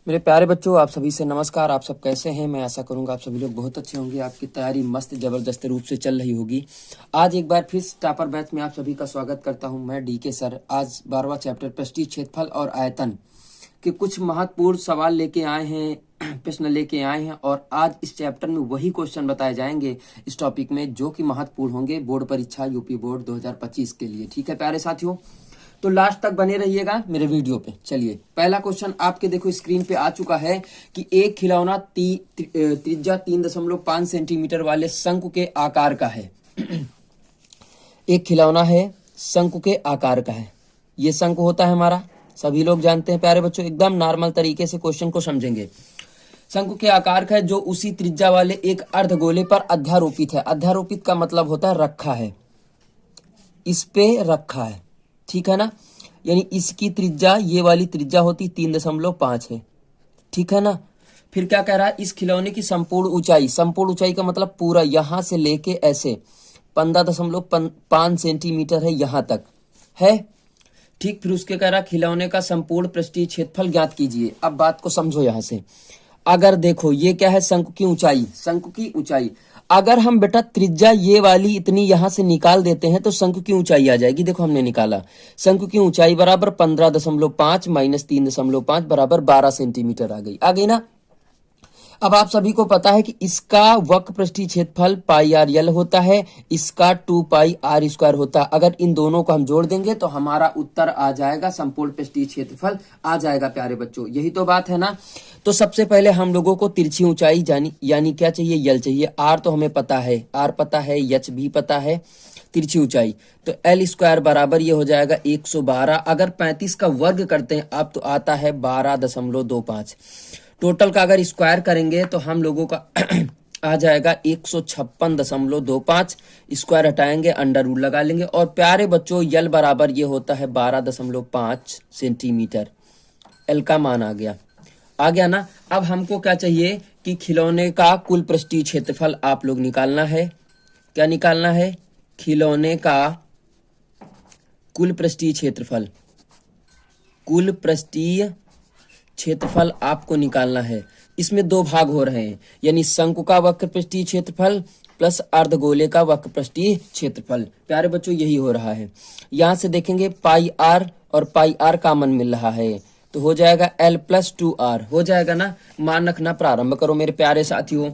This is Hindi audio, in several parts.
मेरे प्यारे बच्चों, आप सभी से नमस्कार। आप सब कैसे हैं? मैं आशा करूंगा आप सभी लोग बहुत अच्छे होंगे। आपकी तैयारी मस्त जबरदस्त रूप से चल रही होगी। आज एक बार फिर टॉपर बैच में आप सभी का स्वागत करता हूं मैं, डीके सर। आज 12वां चैप्टर प्रेस्टीज, क्षेत्रफल और आयतन के कुछ महत्वपूर्ण सवाल लेके आए हैं, प्रश्न लेके आए हैं। और आज इस चैप्टर में वही क्वेश्चन बताए जाएंगे इस टॉपिक में जो कि महत्वपूर्ण होंगे बोर्ड परीक्षा यूपी बोर्ड 2025 के लिए। ठीक है प्यारे साथियों, तो लास्ट तक बने रहिएगा मेरे वीडियो पे। चलिए, पहला क्वेश्चन आपके देखो स्क्रीन पे आ चुका है कि एक खिलौना त्रिज्या 3.5 सेंटीमीटर वाले शंकु के आकार का है। एक खिलौना है, शंकु के आकार का है। ये शंकु होता है हमारा, सभी लोग जानते हैं प्यारे बच्चों। एकदम नॉर्मल तरीके से क्वेश्चन को समझेंगे। शंकु के आकार का है जो उसी त्रिज्या वाले एक अर्धगोले पर अध्यारोपित है। अध्यारोपित का मतलब होता है रखा है, इस पे रखा है, ठीक है ना। यानी इसकी त्रिज्या, ये वाली त्रिज्या होती 3.5 है, ठीक है ना। फिर क्या कह रहा है, इस खिलौने की संपूर्ण ऊंचाई, संपूर्ण ऊंचाई का मतलब पूरा यहां से लेके ऐसे 15.5 सेंटीमीटर है, यहां तक है, ठीक। फिर उसके कह रहा खिलौने का संपूर्ण पृष्ठीय क्षेत्रफल ज्ञात कीजिए। अब बात को समझो यहां से। अगर देखो ये क्या है, शंकु की ऊंचाई, शंकु की ऊंचाई। अगर हम बेटा त्रिज्या ये वाली इतनी यहां से निकाल देते हैं तो शंकु की ऊंचाई आ जाएगी। देखो हमने निकाला, शंकु की ऊंचाई बराबर 15.5 माइनस 3.5 बराबर 12 सेंटीमीटर आ गई ना। अब आप सभी को पता है कि इसका वक्र पृष्ठीय क्षेत्रफल पाई आर यल होता है, इसका 2 पाई आर स्क्वायर होता है। अगर इन दोनों को हम जोड़ देंगे तो हमारा उत्तर आ जाएगा, संपूर्ण पृष्ठीय क्षेत्रफल आ जाएगा प्यारे बच्चों। यही तो बात है ना। तो सबसे पहले हम लोगों को तिरछी ऊंचाई यानी क्या चाहिए, यल चाहिए। आर तो हमें पता है, आर पता है, एच भी पता है, तिरछी ऊंचाई तो एल स्क्वायर बराबर ये हो जाएगा 112। अगर 35 का वर्ग करते हैं आप तो आता है 12.25। टोटल का अगर स्क्वायर करेंगे तो हम लोगों का आ जाएगा 156.25। स्क्वायर हटाएंगे, अंडर रूट लगा लेंगे। और प्यारे बच्चों यल बराबर ये होता है 12.5 सेंटीमीटर। एल का मान आ गया ना। अब हमको क्या चाहिए कि खिलौने का कुल पृष्ठीय क्षेत्रफल आप लोग निकालना है। क्या निकालना है? खिलौने का कुल पृष्ठीय क्षेत्रफल, कुल पृष्ठीय क्षेत्रफल आपको निकालना है। इसमें दो भाग हो रहे हैं, यानी शंकु का वक्र पृष्ठीय क्षेत्रफल प्लस अर्धगोले का वक्र पृष्ठीय क्षेत्रफल। प्यारे बच्चों यही हो रहा है। यहां से देखेंगे पाई आर और पाई आर कॉमन मिल रहा है तो हो जाएगा एल प्लस 2r हो जाएगा ना। मान रखना प्रारंभ करो मेरे प्यारे साथियों।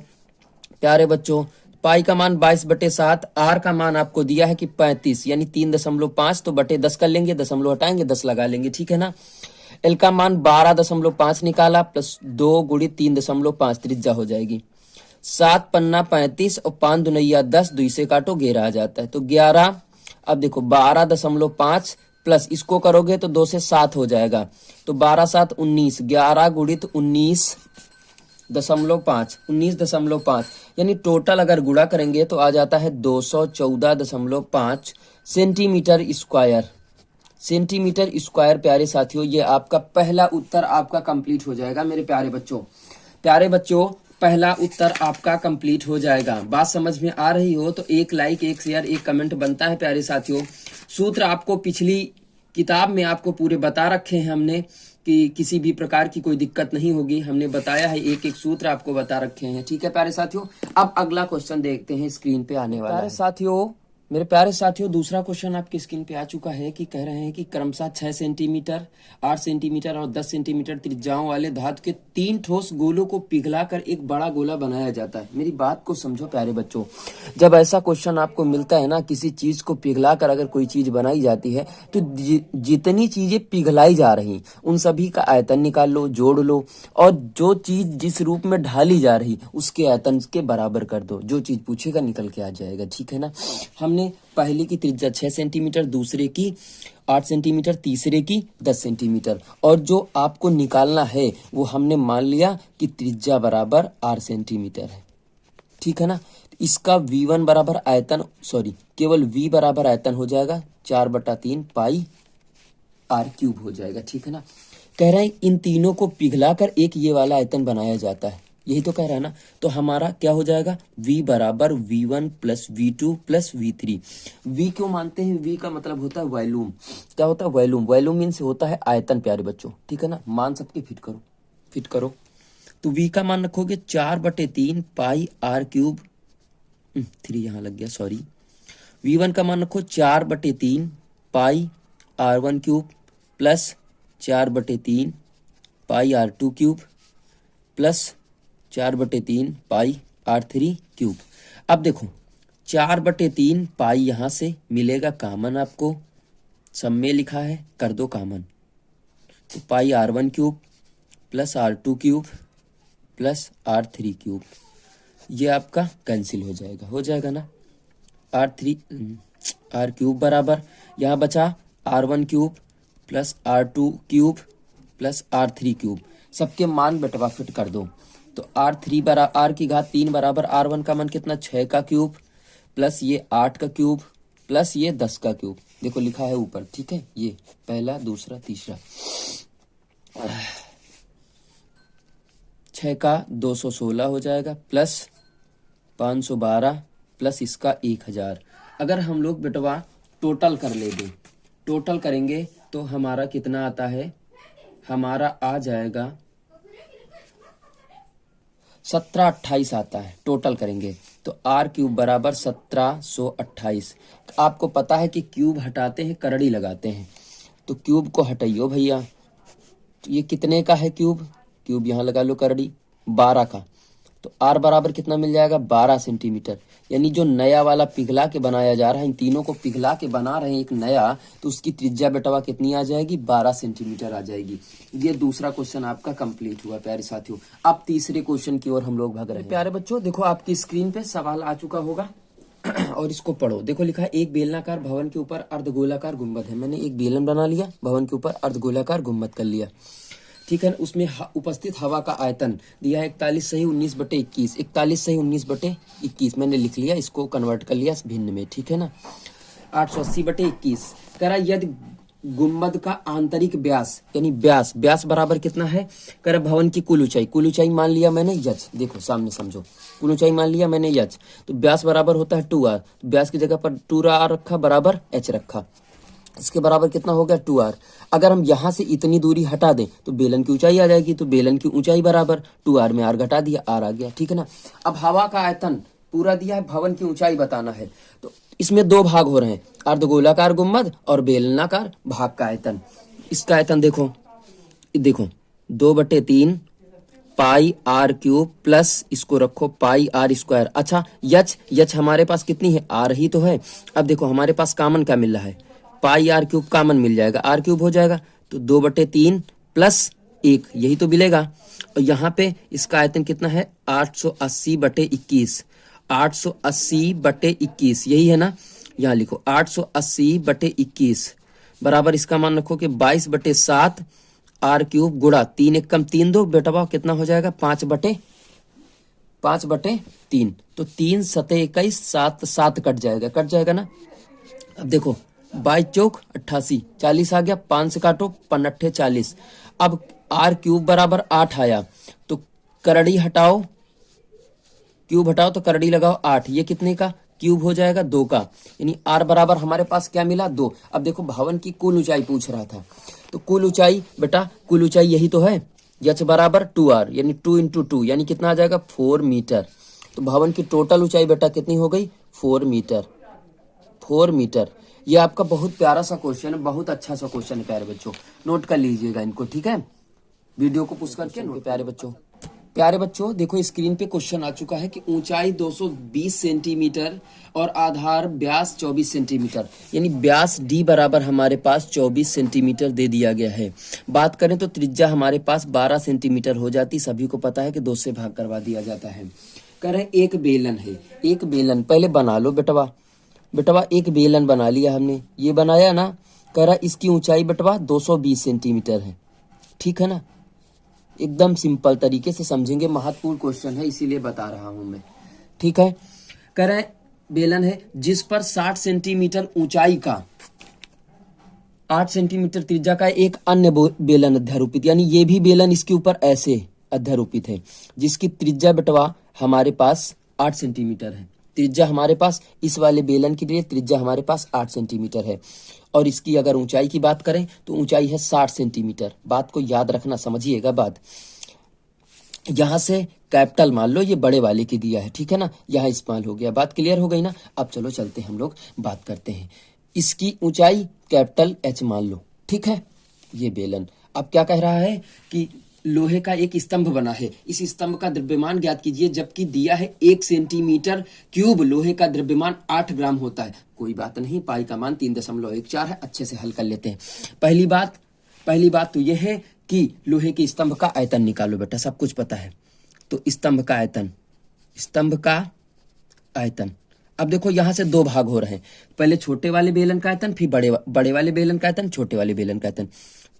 प्यारे बच्चों, पाई का मान 22/7, आर का मान आपको दिया है कि 35 यानी 3.5, तो बटे 10 कर लेंगे, दशमलव हटाएंगे 10 लगा लेंगे, ठीक है ना। एल का मान 12.5 निकाला प्लस 2 गुणित 3.5 त्रिज्या हो जाएगी 7 पन्ना 35 और 5 दुनैया 10, 2 से काटो 11 आ जाता है तो 11। अब देखो 12.5 प्लस इसको करोगे तो 2 से 7 हो जाएगा तो 12 7 19, 11 गुणित 19.5 यानी टोटल अगर गुणा करेंगे तो आ जाता है 214.5 सेंटीमीटर स्क्वायर। सेंटीमीटर स्क्वायर प्यारे साथियों, ये आपका पहला उत्तर आपका कंप्लीट हो जाएगा मेरे प्यारे बच्चों। प्यारे बच्चों, पहला उत्तर आपका कंप्लीट हो जाएगा। बात समझ में आ रही हो तो एक लाइक, एक शेयर, एक कमेंट बनता है प्यारे साथियों। सूत्र आपको पिछली किताब में आपको पूरे बता रखे हैं हमने कि किसी भी प्रकार की कोई दिक्कत नहीं होगी। हमने बताया है, एक एक सूत्र आपको बता रखे हैं, ठीक है प्यारे साथियों। अब अगला क्वेश्चन देखते हैं, स्क्रीन पे आने वाला है। मेरे प्यारे साथियों, दूसरा क्वेश्चन आपकी स्क्रीन पे आ चुका है कि कह रहे हैं कि क्रमशः 6 सेंटीमीटर, 8 सेंटीमीटर और 10 सेंटीमीटर त्रिज्याओं वाले धातु के 3 ठोस गोलों को पिघलाकर एक बड़ा गोला बनाया जाता है। मेरी बात को समझो प्यारे बच्चों, जब ऐसा क्वेश्चन आपको मिलता है ना, किसी चीज को पिघलाकर अगर कोई चीज बनाई जाती है तो जितनी चीजें पिघलाई जा रही उन सभी का आयतन निकाल लो, जोड़ लो, और जो चीज जिस रूप में ढाली जा रही उसके आयतन के बराबर कर दो। जो चीज पूछेगा निकल के आ जाएगा, ठीक है ना। हमने पहले की त्रिज्या 6 सेंटीमीटर, दूसरे की 8 सेंटीमीटर, तीसरे की 10 सेंटीमीटर, और जो आपको निकालना है वो हमने मान लिया कि त्रिज्या बराबर 8 सेंटीमीटर है, ठीक है ना। इसका V1 बराबर आयतन, केवल V बराबर आयतन हो जाएगा 4/3 पाई आर क्यूब हो जाएगा, ठीक है ना। कह रहे हैं इन तीनों को पिघलाकर एक ये वाला आयतन बनाया जाता है, यही तो कह रहा है ना। तो हमारा क्या हो जाएगा, V बराबर V1 plus V2 plus V3। V क्यों मानते हैं? V का मतलब होता है वॉल्यूम। क्या होता है? वॉल्यूम। वॉल्यूम मीन्स होता है आयतन प्यारे बच्चों, ठीक है ना। मान सबके फिट करो। फिट करो। तो v का मान रखोगे 4/3 पाई r क्यूब, 3 यहाँ लग गया सॉरी। v1 का मान रखो 4/3 पाई r1 क्यूब प्लस 4/3 पाई r2 क्यूब प्लस 4/3 पाई r3 क्यूब। अब देखो 4/3 पाई यहाँ से मिलेगा कॉमन, आपको सब में लिखा है, कर दो कॉमन। तो पाई r1 cube plus r2 cube plus r3 cube, ये आपका कैंसिल हो जाएगा ना। r क्यूब बराबर यहाँ बचा r1 cube plus r2 cube plus r3 cube, सबके मान बटवा फिट कर दो। तो r की घात 3 बराबर r1 का मान कितना, 6 का क्यूब प्लस ये 8 का क्यूब प्लस ये 10 का क्यूब। देखो लिखा है ऊपर, ठीक है, ये पहला दूसरा तीसरा। 6 का 216 हो जाएगा प्लस 512 प्लस इसका 1000। अगर हम लोग बेटवा टोटल कर ले दे, टोटल करेंगे तो हमारा कितना आता है, हमारा आ जाएगा 1728 आता है। टोटल करेंगे तो r क्यूब बराबर 1728। आपको पता है कि क्यूब हटाते हैं करड़ी लगाते हैं, तो क्यूब को हटाइयो भैया। तो ये कितने का है क्यूब, क्यूब यहाँ लगा लो करड़ी 12 का। तो r बराबर कितना मिल जाएगा, 12 सेंटीमीटर। यानी जो नया वाला पिघला के बनाया जा रहा है, इन तीनों को पिघला के बना रहे हैं एक नया, तो उसकी त्रिज्या बेटवा कितनी आ जाएगी, 12 सेंटीमीटर आ जाएगी। ये दूसरा क्वेश्चन आपका कंप्लीट हुआ प्यारे साथियों। अब तीसरे क्वेश्चन की ओर हम लोग भाग रहे हैं। प्यारे बच्चों देखो आपकी स्क्रीन पे सवाल आ चुका होगा और इसको पढ़ो। देखो लिखा है, एक बेलनाकार भवन के ऊपर अर्धगोलाकार गुंबद है। मैंने एक बेलन बना लिया, भवन के ऊपर अर्धगोलाकार गुंबद कर लिया, ठीक है। उसमें उपस्थित हवा का आयतन दिया है 41 सही 19/21, 41 सही 19/21 मैंने लिख लिया, इसको कन्वर्ट कर लिया भिन्न में, ठीक है ना। 880/21 करा। यदि गुंबद का आंतरिक व्यास यानी व्यास बराबर कितना है, करा भवन की कुल ऊंचाई मान लिया मैंने यच, देखो सामने समझो, कुल ऊंचाई मान लिया मैंने यच, तो व्यास बराबर होता है 2r, व्यास की जगह पर 2r रखा बराबर h रखा, इसके बराबर कितना हो गया 2r। अगर हम यहाँ से इतनी दूरी हटा दें तो बेलन की ऊंचाई आ जाएगी, तो बेलन की ऊंचाई बराबर 2r में r घटा दिया, r आ गया, ठीक है ना। अब हवा का आयतन पूरा दिया है, भवन की ऊंचाई बताना है, तो इसमें दो भाग हो रहे हैं, अर्धगोलाकार गुंबद और बेलनाकार भाग का आयतन। इसका आयतन देखो 2/3 पाई r क्यूब प्लस इसको रखो पाई r स्क्वायर। अच्छा यच हमारे पास कितनी है, r ही तो है। अब देखो हमारे पास कॉमन क्या मिल रहा है, पाई r क्यूब कॉमन मिल जाएगा, r क्यूब हो जाएगा, तो 2/3 प्लस 1 यही तो मिलेगा। और यहाँ पे इसका आयतन कितना है 880/21, 880/21 यही है ना। यहाँ लिखो 880/21 बराबर इसका मान रखो कि 22/7 r क्यूब गुणा 3 1 कम 3 2 बेटा कितना हो जाएगा 5/3। तो 3 7 21 7 कट जाएगा ना। अब देखो 22 चौक 88, 40 आ गया, 5 से काटो 5 40। अब r क्यूब बराबर 8 आया, तो करड़ी हटाओ, क्यूब हटाओ तो करड़ी लगाओ 8, ये कितने का क्यूब हो जाएगा 2 का, यानी r बराबर हमारे पास क्या मिला 2। अब देखो भवन की कुल ऊंचाई पूछ रहा था, तो कुल ऊंचाई बेटा कुल ऊंचाई यही तो है, यच बराबर 2r यानी 2 × 2 यानी कितना आ जाएगा 4 मीटर। तो भवन की टोटल ऊंचाई बेटा कितनी हो गई 4 मीटर। ये आपका बहुत प्यारा सा क्वेश्चन है, बहुत अच्छा सा क्वेश्चन है प्यारे बच्चों, नोट कर लीजिएगा इनको, ठीक है। वीडियो को पुश करके नोट। प्यारे बच्चों देखो स्क्रीन पे क्वेश्चन आ चुका है कि ऊंचाई 220 सेंटीमीटर और आधार व्यास 24 सेंटीमीटर, यानी व्यास d बराबर हमारे पास 24 सेंटीमीटर दे दिया गया है। बात करें तो त्रिज्या हमारे पास 12 सेंटीमीटर हो जाती, सभी को पता है कि 2 से भाग करवा दिया जाता है। कह रहे एक बेलन है, एक बेलन पहले बना लो बेटवा, एक बेलन बना लिया हमने, ये बनाया ना। कह रहा इसकी ऊंचाई बेटवा 220 सेंटीमीटर है, ठीक है ना। एकदम सिंपल तरीके से समझेंगे, महत्वपूर्ण क्वेश्चन है इसीलिए बता रहा हूं मैं, ठीक है। कह रहे बेलन है जिस पर 60 सेंटीमीटर ऊंचाई का 8 सेंटीमीटर त्रिज्या का एक अन्य बेलन अध्यारोपित, यानी ये भी बेलन इसके ऊपर ऐसे अध्यारोपित है, जिसकी त्रिज्या बेटवा हमारे पास 8 सेंटीमीटर है। त्रिज्या हमारे पास इस वाले बेलन के लिए त्रिज्या हमारे पास 8 सेंटीमीटर है, और इसकी अगर ऊंचाई की बात करें तो ऊंचाई है 60 सेंटीमीटर। बात को याद रखना, समझिएगा बात। यहां से कैपिटल मान लो, ये बड़े वाले की दिया है, ठीक है ना, यहाँ स्मॉल हो गया। बात क्लियर हो गई ना। अब चलो चलते हैं, हम लोग बात करते हैं। इसकी ऊंचाई कैपिटल एच मान लो, ठीक है। ये बेलन अब क्या कह रहा है कि लोहे का एक स्तंभ बना है, इस स्तंभ का द्रव्यमान ज्ञात कीजिए, जबकि दिया है 1 सेंटीमीटर क्यूब लोहे का द्रव्यमान 8 ग्राम होता है। कोई बात नहीं, पाई का मान 3.14 है। अच्छे से हल कर लेते हैं। पहली बात तो यह है कि लोहे के स्तंभ का आयतन निकालो बेटा, सब कुछ पता है। तो स्तंभ का आयतन। अब देखो यहां से दो भाग हो रहे हैं, पहले छोटे वाले बेलन का आयतन, फिर बड़े वाले बेलन का आयतन, छोटे वाले बेलन का आयतन।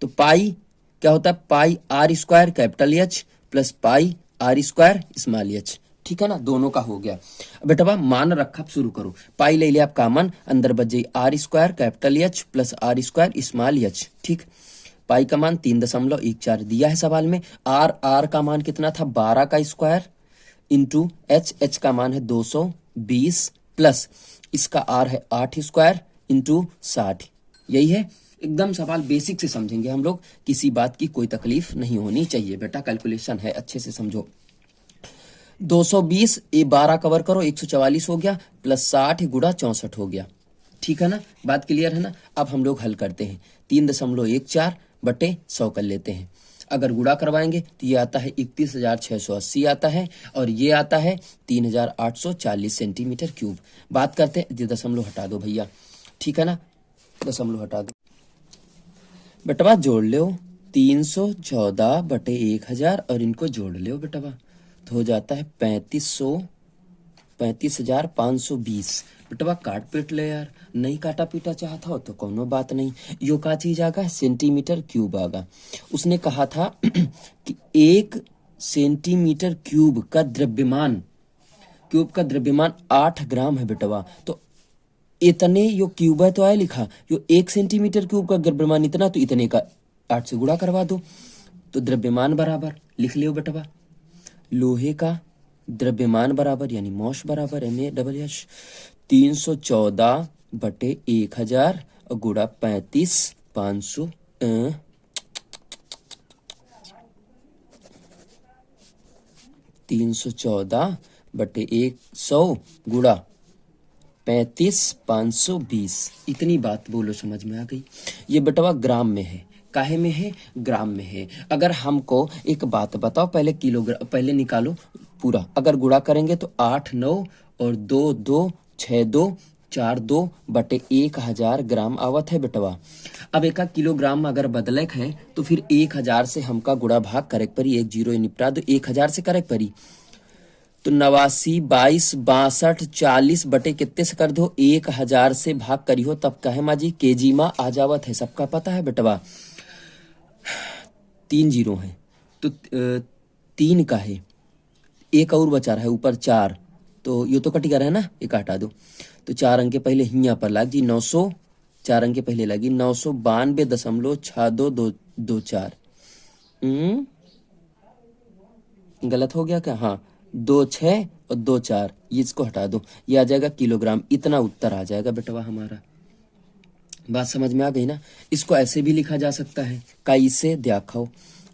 तो पाई क्या होता है, pi r square capital H plus pi r square small H, ठीक है ना, दोनों का हो गया। बेटा मान रखा, शुरू करो। पाई ले लिया आप कॉमन, अंदर बच जाई R square capital H plus R square small H, ठीक। पाई का मान 3.14 दिया है सवाल में। आर का मान कितना था, 12 का स्क्वायर इंटू एच का मान है 220 प्लस इसका आर है 8 स्क्वायर इंटू 60। यही है, एकदम सवाल बेसिक से समझेंगे हम लोग, किसी बात की कोई तकलीफ नहीं होनी चाहिए बेटा। कैलकुलेशन है, अच्छे से समझो। 220 ये 12 कवर करो 144 हो गया, प्लस 60 गुड़ा 64 हो गया, ठीक है ना। बात क्लियर है ना। अब हम लोग हल करते हैं। 3.14 बटे 100 कर लेते हैं। अगर गुणा करवाएंगे तो ये आता है 31,680 आता है, और ये आता है 3,840 सेंटीमीटर क्यूब। बात करते हैं, ये दशमलव हटा दो भैया, ठीक है ना, दशमलव हटा दो। बेटवा जोड़ लो 314 बटे 1000 और इनको जोड़ लो बेटवा, तो हो जाता है 35,520। बेटवा काट पीट ले यार, नहीं काटा पीटा चाहता हो तो कोनो बात नहीं। यो का चीज आगा, सेंटीमीटर क्यूब आगा। उसने कहा था कि 1 सेंटीमीटर क्यूब का द्रव्यमान 8 ग्राम है बेटवा। तो इतने यो क्यूब है तो आए लिखा, यो 1 सेंटीमीटर क्यूब का द्रव्यमान इतना, तो इतने का 8 से गुणा करवा दो, तो द्रव्यमान बराबर लिख लियो बेटवा, लोहे का द्रव्यमान बराबर यानी मॉस बराबर MASS 314 बटे 1000 और गुणा 35,500 314 बटे 100 गुणा 35,520। इतनी बात बोलो, समझ में आ गई। ये बेटवा ग्राम में है, काहे में है, ग्राम में है। अगर हमको एक बात बताओ, पहले किलोग्राम पहले निकालो पूरा। अगर गुणा करेंगे तो 8 9 और 2 2 6 2 4 2 बटे 1000 ग्राम आवत है बेटवा। अब एक किलोग्राम अगर बदलक है तो फिर 1000 से हमका गुणा भाग करे परी, 1 0 निपटा दो, 1000 से करे परी, तो 89 22 62 40 बटे कितने से कर दो, 1000 से भाग करियो, तब कहे माँ जी केजी में आ जावत है, सबका पता है बेटवा। 3 जीरो है तो 3 का है, एक और बचा रहा है ऊपर 4, तो ये तो कटी कर रहा है ना, एक हटा दो, तो 4 अंक के पहले हिया पर लाग जी 900, 4 अंक के पहले लगी 992.6224। गलत हो गया क्या, हाँ 2 6 और 2 4, ये इसको हटा दो, ये आ जाएगा किलोग्राम। इतना उत्तर आ जाएगा बेटवा हमारा। बात समझ में आ गई ना। इसको ऐसे भी लिखा जा सकता है, कई से देखो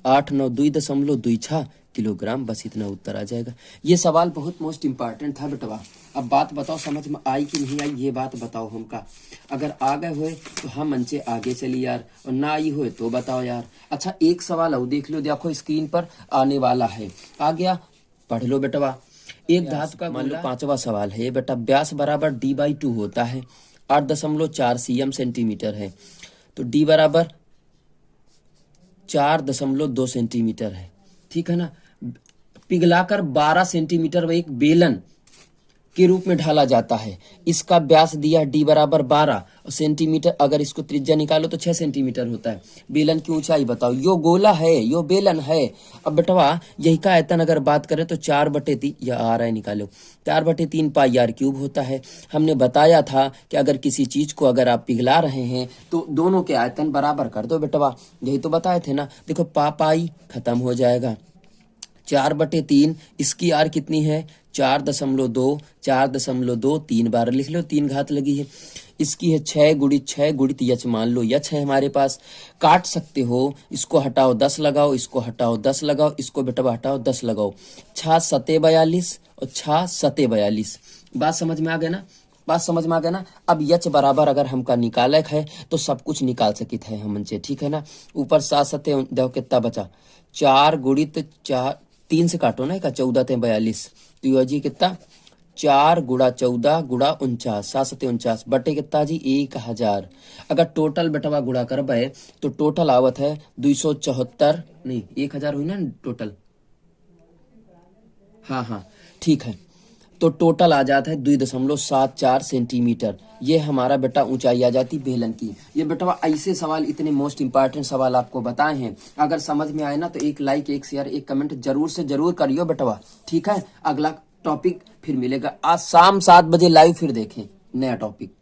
892.26 किलोग्राम, बस इतना उत्तर आ जाएगा। ये सवाल बहुत मोस्ट इंपॉर्टेंट था बेटवा। अब बात बताओ समझ में आई कि नहीं आई, ये बात बताओ हमका। अगर आ गए हुए तो हम मंचे आगे चली यार, और ना आई हुए तो बताओ यार। अच्छा एक सवाल और देख लो, देखो स्क्रीन पर आने वाला है, आ गया, पढ़ लो बेटवा। एक धातु का मान लो 5वां सवाल है बेटा, व्यास बराबर D/2 होता है, 8.4 cm सेंटीमीटर है, तो D बराबर 4.2 सेंटीमीटर है, ठीक है ना। पिघलाकर 12 सेंटीमीटर में एक बेलन के रूप में ढाला जाता है। इसका व्यास दिया D बराबर 12 सेंटीमीटर, अगर इसको त्रिज्या निकालो तो 6 सेंटीमीटर होता है। बेलन की ऊंचाई बताओ, यो गोला है यो बेलन है। अब बेटवा यही का आयतन अगर बात करें तो 4/3, या आ रहा है निकालो, 4/3 पाई आर क्यूब होता है। हमने बताया था कि अगर किसी चीज को अगर आप पिघला रहे हैं तो दोनों के आयतन बराबर कर दो बेटवा, यही तो बताए थे ना। देखो पाई खत्म हो जाएगा, 4/3, इसकी आर कितनी है 4.2, 4.2, 3 बार लिख लो, 3 घात लगी है। इसकी है 6 × यच, मान लो यच है हमारे पास। काट सकते हो, इसको हटाओ 10 लगाओ, इसको हटाओ 10 लगाओ, इसको बेटा हटाओ 10 लगाओ। 6×7 = 42 और 6×7 = 42। बात समझ में आ गया ना, बात समझ में आ गया ना। अब यच बराबर अगर हमका निकालक है तो सब कुछ निकाल सकित है हमसे, ठीक है ना। ऊपर 7×7 देखो कितना बचा, 4 × 4, 3 से काटो ना, का 14×42, तो ये जी कितना 4 × 14 × 49, 7×7 = 49 बटे कितना जी 1000। अगर टोटल बेटवा गुणा करबे तो टोटल आवत है 274, नहीं 1000 हुई ना टोटल, हाँ हाँ ठीक है। तो टोटल आ जाता है 2.74 सेंटीमीटर। ये हमारा बेटा ऊंचाई आ जाती बेलन की। ये बेटा ऐसे सवाल, इतने मोस्ट इंपॉर्टेंट सवाल आपको बताए हैं। अगर समझ में आए ना तो एक लाइक, एक शेयर, एक कमेंट जरूर से जरूर करियो बेटवा, ठीक है। अगला टॉपिक फिर मिलेगा आज शाम 7 बजे लाइव, फिर देखें नया टॉपिक।